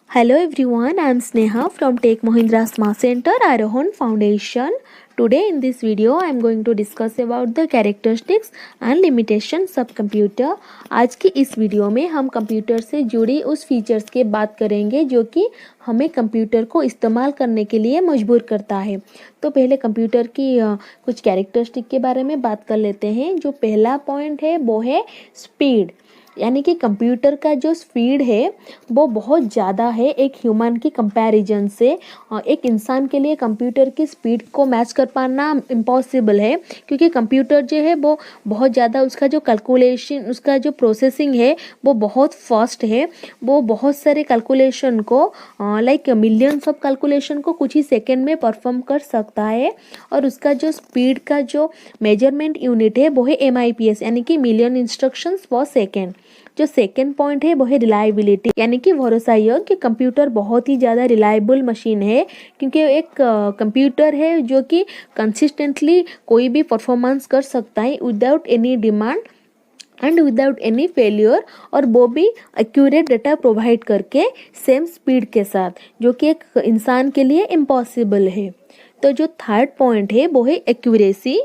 Hello everyone, I am Sneha from Tech Mahindra Smart Center, Arohan Foundation. Today in this video, I am going to discuss about the characteristics and limitations of computer. आज की इस video में हम computer से जुड़ी उस features के बात करेंगे जो कि हमें कंप्यूटर को इस्तेमाल करने के लिए मजबूर करता है। तो पहले कंप्यूटर की कुछ कैरेक्टरिस्टिक के बारे में बात कर लेते हैं। जो पहला पॉइंट है वो है स्पीड, यानी कि कंप्यूटर का जो स्पीड है वो बहुत ज़्यादा है एक ह्यूमन की कंपैरिजन से। एक इंसान के लिए कंप्यूटर की स्पीड को मैच कर पाना इम्पॉसिबल है, क्योंकि कंप्यूटर जो है वो बहुत ज़्यादा उसका जो कैलकुलेशन, उसका जो प्रोसेसिंग है वो बहुत फास्ट है। वो बहुत सारे कैलकुलेशन को लाइक मिलियंस ऑफ कैलकुलेशन को कुछ ही सेकेंड में परफॉर्म कर सकता है। और उसका जो स्पीड का जो मेजरमेंट यूनिट है वो है MIPS, यानी कि मिलियन इंस्ट्रक्शंस पर सेकेंड। जो सेकेंड पॉइंट है वो है रिलायबिलिटी, यानी कि भरोसा योग्य। कंप्यूटर बहुत ही ज़्यादा रिलायबल मशीन है, क्योंकि एक कंप्यूटर है जो कि कंसिस्टेंटली कोई भी परफॉर्मेंस कर सकता है without any demand and without any failure, और वो भी एक्यूरेट डाटा प्रोवाइड करके सेम स्पीड के साथ, जो कि एक इंसान के लिए इम्पॉसिबल है। तो जो थर्ड पॉइंट है वो है एक्यूरेसी।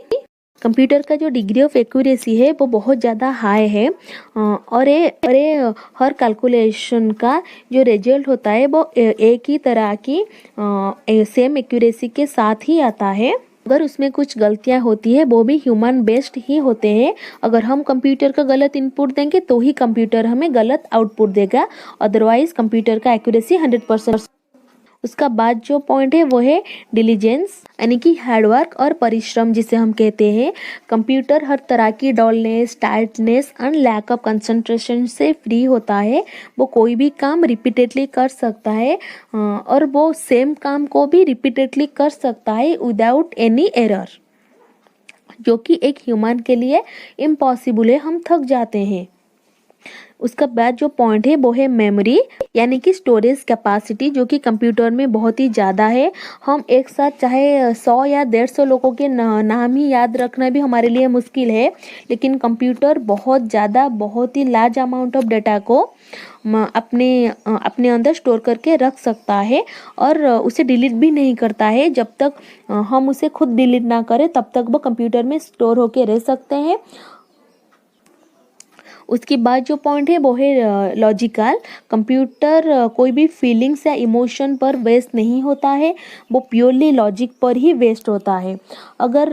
कंप्यूटर का जो डिग्री ऑफ एक्यूरेसी है वो बहुत ज़्यादा हाई है, और ये हर कैलकुलेशन का जो रिजल्ट होता है वो एक ही तरह की सेम एक्यूरेसी के साथ ही आता है। अगर उसमें कुछ गलतियां होती है वो भी ह्यूमन बेस्ड ही होते हैं। अगर हम कंप्यूटर का गलत इनपुट देंगे तो ही कंप्यूटर हमें गलत आउटपुट देगा, अदरवाइज कंप्यूटर का एक्यूरेसी 100%। उसका बाद जो पॉइंट है वो है डिलीजेंस, यानी कि हार्डवर्क और परिश्रम जिसे हम कहते हैं। कंप्यूटर हर तरह की dullness, tightness and lack of concentration से फ्री होता है। वो कोई भी काम रिपीटेडली कर सकता है, और वो सेम काम को भी रिपीटेडली कर सकता है विदाउट एनी एरर, जो कि एक ह्यूमन के लिए इम्पॉसिबल है। हम थक जाते हैं। उसका बाद जो पॉइंट है वो है मेमोरी, यानी कि स्टोरेज कैपेसिटी, जो कि कंप्यूटर में बहुत ही ज़्यादा है। हम एक साथ चाहे 100 या 150 लोगों के नाम ही याद रखना भी हमारे लिए मुश्किल है, लेकिन कंप्यूटर बहुत ज़्यादा, बहुत ही लार्ज अमाउंट ऑफ डाटा को अपने अंदर स्टोर करके रख सकता है, और उसे डिलीट भी नहीं करता है। जब तक हम उसे खुद डिलीट ना करें तब तक वो कंप्यूटर में स्टोर होके रह सकते हैं। उसके बाद जो पॉइंट है वो है लॉजिकल। कंप्यूटर कोई भी फीलिंग्स या इमोशन पर बेस्ड नहीं होता है, वो प्योरली लॉजिक पर ही बेस्ड होता है। अगर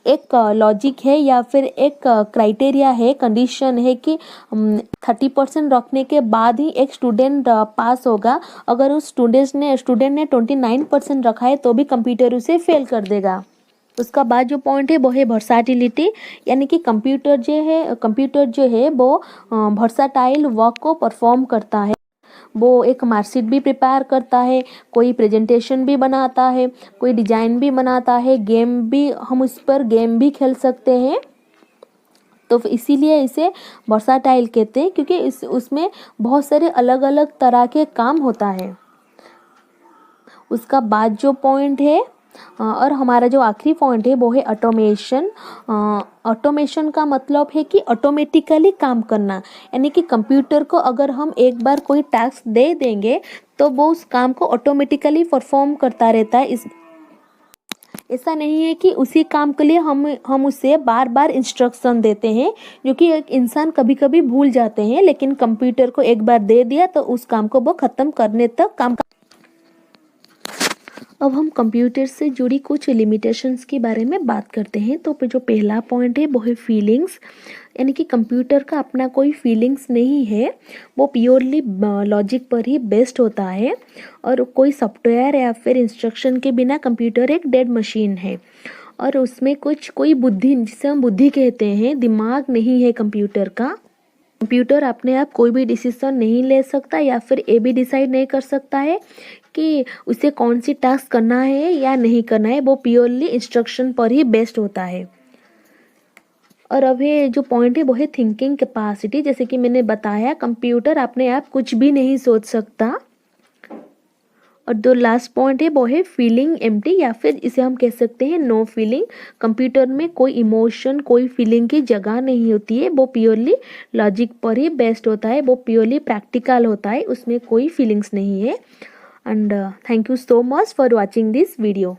एक लॉजिक है या फिर एक क्राइटेरिया है, कंडीशन है कि 30% रखने के बाद ही एक स्टूडेंट पास होगा, अगर उस स्टूडेंट ने 29% रखा है तो भी कंप्यूटर उसे फेल कर देगा। उसका बाद जो पॉइंट है वो है वर्साटिलिटी, यानी कि कंप्यूटर जो है वो वर्साटाइल वर्क को परफॉर्म करता है। वो एक मार्कशीट भी प्रिपेयर करता है, कोई प्रेजेंटेशन भी बनाता है, कोई डिजाइन भी बनाता है, गेम भी, हम उस पर गेम भी खेल सकते हैं। तो इसीलिए इसे वर्साटाइल कहते हैं, क्योंकि उसमें बहुत सारे अलग अलग तरह के काम होता है। उसका बाद जो पॉइंट है और हमारा जो आखिरी पॉइंट है वो है ऑटोमेशन। ऑटोमेशन का मतलब है कि ऑटोमेटिकली काम करना, यानी कि कंप्यूटर को अगर हम एक बार कोई टास्क दे देंगे तो वो उस काम को ऑटोमेटिकली परफॉर्म करता रहता है। ऐसा नहीं है कि उसी काम के लिए हम उसे बार बार इंस्ट्रक्शन देते हैं, जो कि एक इंसान कभी कभी भूल जाते हैं, लेकिन कंप्यूटर को एक बार दे दिया तो उस काम को वो ख़त्म करने तक काम। अब हम कंप्यूटर से जुड़ी कुछ लिमिटेशंस के बारे में बात करते हैं। तो जो पहला पॉइंट है वो है फीलिंग्स, यानी कि कंप्यूटर का अपना कोई फीलिंग्स नहीं है, वो प्योरली लॉजिक पर ही बेस्ड होता है, और कोई सॉफ्टवेयर या फिर इंस्ट्रक्शन के बिना कंप्यूटर एक डेड मशीन है। और उसमें कोई बुद्धि, जिसे हम बुद्धि कहते हैं, दिमाग नहीं है कंप्यूटर का। कंप्यूटर अपने आप कोई भी डिसीजन नहीं ले सकता, या फिर ये भी डिसाइड नहीं कर सकता है कि उसे कौन सी टास्क करना है या नहीं करना है। वो प्योरली इंस्ट्रक्शन पर ही बेस्ड होता है। और अब ये जो पॉइंट है वो है थिंकिंग कैपेसिटी। जैसे कि मैंने बताया, कंप्यूटर अपने आप कुछ भी नहीं सोच सकता, और जो लास्ट पॉइंट है वो है फीलिंग एम्प्टी, या फिर इसे हम कह सकते हैं नो फीलिंग। कंप्यूटर में कोई इमोशन, कोई फीलिंग की जगह नहीं होती है, वो प्योरली लॉजिक पर ही बेस्ड होता है, वो प्योरली प्रैक्टिकल होता है, उसमें कोई फीलिंग्स नहीं है। And thank you so much for watching this video.